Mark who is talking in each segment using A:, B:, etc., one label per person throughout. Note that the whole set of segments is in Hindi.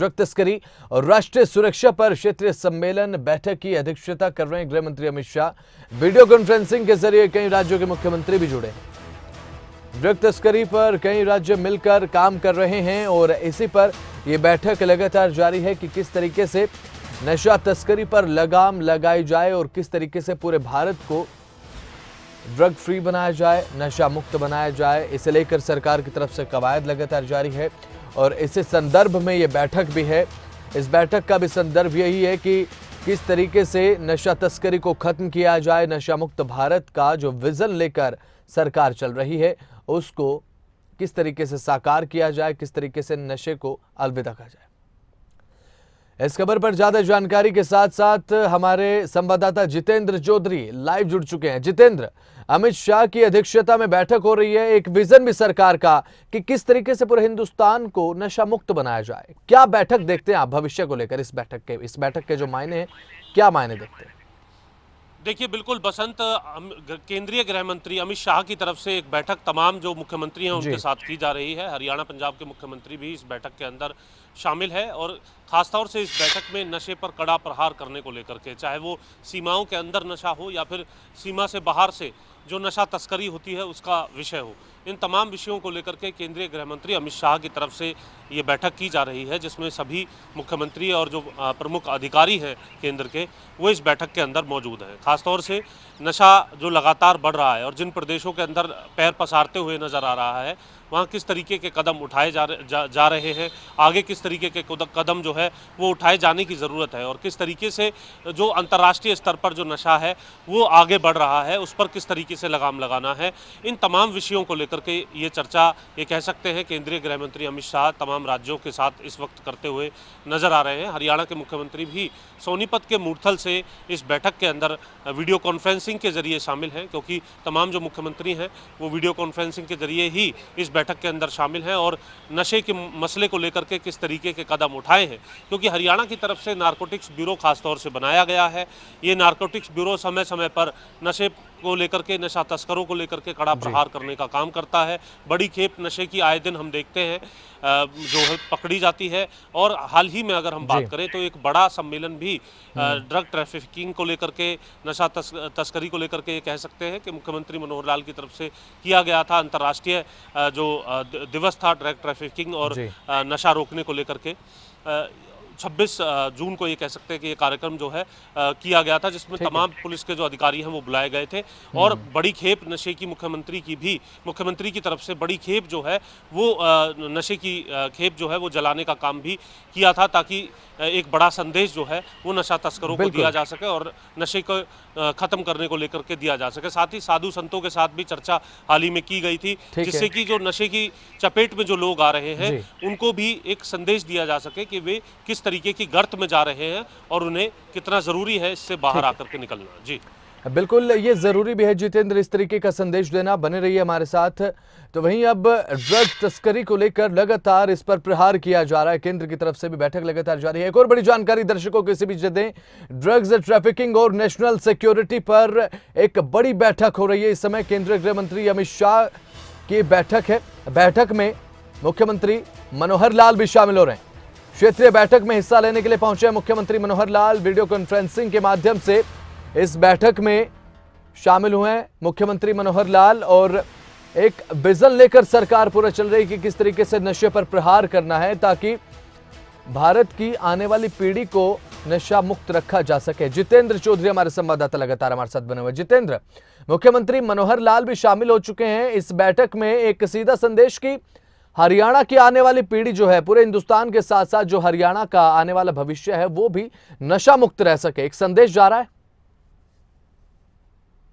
A: ड्रग तस्करी और राष्ट्रीय सुरक्षा पर क्षेत्रीय सम्मेलन बैठक की अध्यक्षता कर रहे हैं गृह मंत्री अमित शाह। वीडियो कॉन्फ्रेंसिंग के जरिए कई राज्यों के मुख्यमंत्री भी जुड़े। ड्रग तस्करी पर कई राज्य मिलकर काम कर रहे हैं और इसी पर यह बैठक लगातार जारी है कि किस तरीके से नशा तस्करी पर लगाम लगाई जाए और किस तरीके से पूरे भारत को ड्रग फ्री बनाया जाए, नशा मुक्त बनाया जाए। इसे लेकर सरकार की तरफ से कवायद लगातार जारी है और इसी संदर्भ में ये बैठक भी है। इस बैठक का भी संदर्भ यही है कि किस तरीके से नशा तस्करी को खत्म किया जाए, नशा मुक्त भारत का जो विजन लेकर सरकार चल रही है उसको किस तरीके से साकार किया जाए, किस तरीके से नशे को अलविदा कहा जाए। इस खबर पर ज्यादा जानकारी के साथ साथ हमारे संवाददाता जितेंद्र चौधरी लाइव जुड़ चुके हैं। जितेंद्र, अमित शाह की अध्यक्षता में बैठक हो रही है, एक विजन भी सरकार का कि किस तरीके से पूरे हिंदुस्तान को नशा मुक्त बनाया जाए। क्या बैठक देखते हैं आप भविष्य को लेकर? इस बैठक के जो मायने हैं, क्या मायने देखते हैं?
B: देखिए, बिल्कुल बसंत, केंद्रीय गृह मंत्री अमित शाह की तरफ से एक बैठक तमाम जो मुख्यमंत्री हैं उनके साथ की जा रही है। हरियाणा, पंजाब के मुख्यमंत्री भी इस बैठक के अंदर शामिल है और खासतौर से इस बैठक में नशे पर कड़ा प्रहार करने को लेकर के, चाहे वो सीमाओं के अंदर नशा हो या फिर सीमा से बाहर से जो नशा तस्करी होती है उसका विषय हो, इन तमाम विषयों को लेकर के केंद्रीय गृह मंत्री अमित शाह की तरफ से ये बैठक की जा रही है, जिसमें सभी मुख्यमंत्री और जो प्रमुख अधिकारी हैं केंद्र के, वो इस बैठक के अंदर मौजूद हैं। खासतौर से नशा जो लगातार बढ़ रहा है और जिन प्रदेशों के अंदर पैर पसारते हुए नजर आ रहा है, वहाँ किस तरीके के कदम उठाए जा रहे हैं, आगे किस तरीके के कदम जो है वो उठाए जाने की ज़रूरत है और किस तरीके से जो अंतर्राष्ट्रीय स्तर पर जो नशा है वो आगे बढ़ रहा है, उस पर किस तरीके से लगाम लगाना है, इन तमाम विषयों को लेकर के ये चर्चा, ये कह सकते हैं केंद्रीय गृह मंत्री अमित शाह तमाम राज्यों के साथ इस वक्त करते हुए नजर आ रहे हैं। हरियाणा के मुख्यमंत्री भी सोनीपत के मूर्थल से इस बैठक के अंदर वीडियो कॉन्फ्रेंसिंग के जरिए शामिल हैं, क्योंकि तमाम जो मुख्यमंत्री हैं वो वीडियो कॉन्फ्रेंसिंग के जरिए ही इस बैठक के अंदर शामिल हैं और नशे के मसले को लेकर के किस तरीके के कदम उठाए हैं, क्योंकि हरियाणा की तरफ से नारकोटिक्स ब्यूरो खासतौर से बनाया गया है। ये नारकोटिक्स ब्यूरो समय समय पर नशे को लेकर के, नशा तस्करों को लेकर के कड़ा प्रहार करने का काम करता है। बड़ी खेप नशे की आए दिन हम देखते हैं जो है पकड़ी जाती है और हाल ही में अगर हम बात करें तो एक बड़ा सम्मेलन भी ड्रग ट्रैफिकिंग को लेकर के, नशा तस्करी को लेकर के, ये कह सकते हैं कि मुख्यमंत्री मनोहर लाल की तरफ से किया गया था। अंतर्राष्ट्रीय जो दिवस था ड्रग ट्रैफिकिंग और नशा रोकने को लेकर के, 26 जून को ये कह सकते हैं कि ये कार्यक्रम जो है किया गया था, जिसमें तमाम पुलिस के जो अधिकारी हैं वो बुलाए गए थे और बड़ी खेप नशे की मुख्यमंत्री की तरफ से बड़ी खेप जो है वो नशे की खेप जो है वो जलाने का काम भी किया था, ताकि एक बड़ा संदेश जो है वो नशा तस्करों को दिया जा सके और नशे को खत्म करने को लेकर के दिया जा सके। साथ ही साधु संतों के साथ भी चर्चा हाल ही में की गई थी, जिससे कि जो नशे की चपेट में जो लोग आ रहे हैं उनको भी एक संदेश दिया जा सके कि वे किस तरीके की गर्त में जा रहे हैं और उन्हें कितना जरूरी है इससे बाहर आकर के निकलना। जी
A: बिल्कुल, ये जरूरी भी है जितेंद्र, इस तरीके का संदेश देना। बने रहिए हमारे साथ। तो वहीं अब ड्रग तस्करी को लेकर लगातार इस पर प्रहार किया जा रहा है, केंद्र की तरफ से भी बैठक लगातार जारी है। एक और बड़ी जानकारी दर्शकों को इसी बीच दें, ड्रग्स ट्रैफिकिंग और नेशनल सिक्योरिटी पर एक बड़ी बैठक हो रही है। इस समय केंद्रीय गृह मंत्री अमित शाह की बैठक है। बैठक में मुख्यमंत्री मनोहर लाल भी शामिल हो रहे हैं। क्षेत्रीय बैठक में हिस्सा लेने के लिए पहुंचे मुख्यमंत्री मनोहर लाल। वीडियो कॉन्फ्रेंसिंग के माध्यम से इस बैठक में शामिल हुए मुख्यमंत्री मनोहर लाल और एक विजन लेकर सरकार पूरा चल रही कि किस तरीके से नशे पर प्रहार करना है ताकि भारत की आने वाली पीढ़ी को नशा मुक्त रखा जा सके। जितेंद्र चौधरी हमारे संवाददाता लगातार हमारे साथ बने हुए। जितेंद्र, मुख्यमंत्री मनोहर लाल भी शामिल हो चुके हैं इस बैठक में। एक सीधा संदेश की हरियाणा की आने वाली पीढ़ी जो है, पूरे हिंदुस्तान के साथ साथ जो हरियाणा का आने वाला भविष्य है वो भी नशा मुक्त रह सके, एक संदेश जा रहा है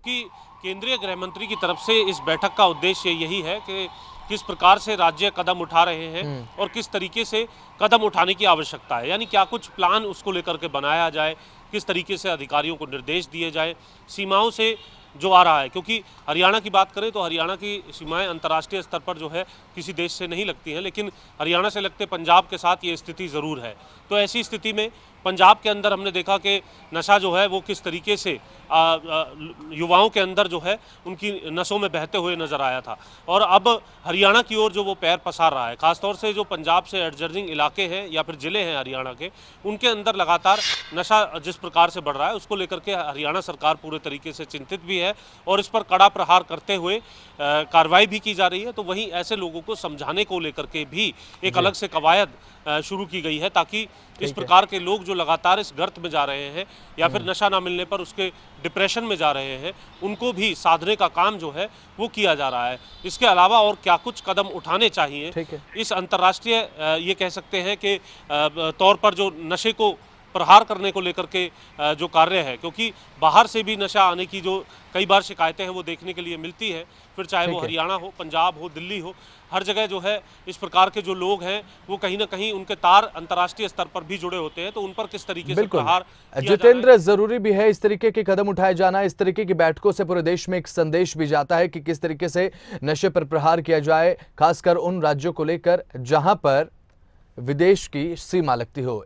B: कि केंद्रीय गृह मंत्री की तरफ से इस बैठक का उद्देश्य यही है कि किस प्रकार से राज्य कदम उठा रहे हैं और किस तरीके से कदम उठाने की आवश्यकता है, यानी क्या कुछ प्लान उसको लेकर के बनाया जाए, किस तरीके से अधिकारियों को निर्देश दिए जाए सीमाओं से जो आ रहा है। क्योंकि हरियाणा की बात करें तो हरियाणा की सीमाएं अंतर्राष्ट्रीय स्तर पर जो है किसी देश से नहीं लगती हैं, लेकिन हरियाणा से लगते पंजाब के साथ ये स्थिति ज़रूर है। तो ऐसी स्थिति में पंजाब के अंदर हमने देखा कि नशा जो है वो किस तरीके से युवाओं के अंदर जो है उनकी नसों में बहते हुए नजर आया था, और अब हरियाणा की ओर जो वो पैर पसार रहा है, खासतौर से जो पंजाब से एडजर्जिंग इलाके हैं या फिर ज़िले हैं हरियाणा के, उनके अंदर लगातार नशा जिस प्रकार से बढ़ रहा है उसको लेकर के हरियाणा सरकार पूरे तरीके से चिंतित भी है और इस पर कड़ा प्रहार करते हुए कार्रवाई भी की जा रही है। तो वहीं ऐसे लोगों को समझाने को लेकर के भी एक अलग से कवायद शुरू की गई है, ताकि इस प्रकार के लोग जो लगातार इस गर्त में जा रहे हैं या फिर नशा ना मिलने पर उसके डिप्रेशन में जा रहे हैं, उनको भी साधने का काम जो है वो किया जा रहा है। इसके अलावा और क्या कुछ कदम उठाने चाहिए, इस अंतर्राष्ट्रीय ये कह सकते हैं कि तौर पर जो नशे को प्रहार करने को लेकर के जो कार्य है, क्योंकि बाहर से भी नशा आने की जो कई बार शिकायतें हैं वो देखने के लिए मिलती है, फिर चाहे वो हरियाणा हो, पंजाब हो, दिल्ली हो, हर जगह जो है इस प्रकार के जो लोग हैं वो कहीं ना कहीं उनके तार अंतर्राष्ट्रीय स्तर पर भी जुड़े होते हैं, तो उन पर किस तरीके से प्रहार किया
A: जितेंद्र, जरूरी भी है इस तरीके के कदम उठाए जाना। इस तरीके की बैठकों से पूरे देश में एक संदेश भी जाता है कि किस तरीके से नशे पर प्रहार किया जाए, खासकर उन राज्यों को लेकर जहां पर विदेश की सीमा लगती हो।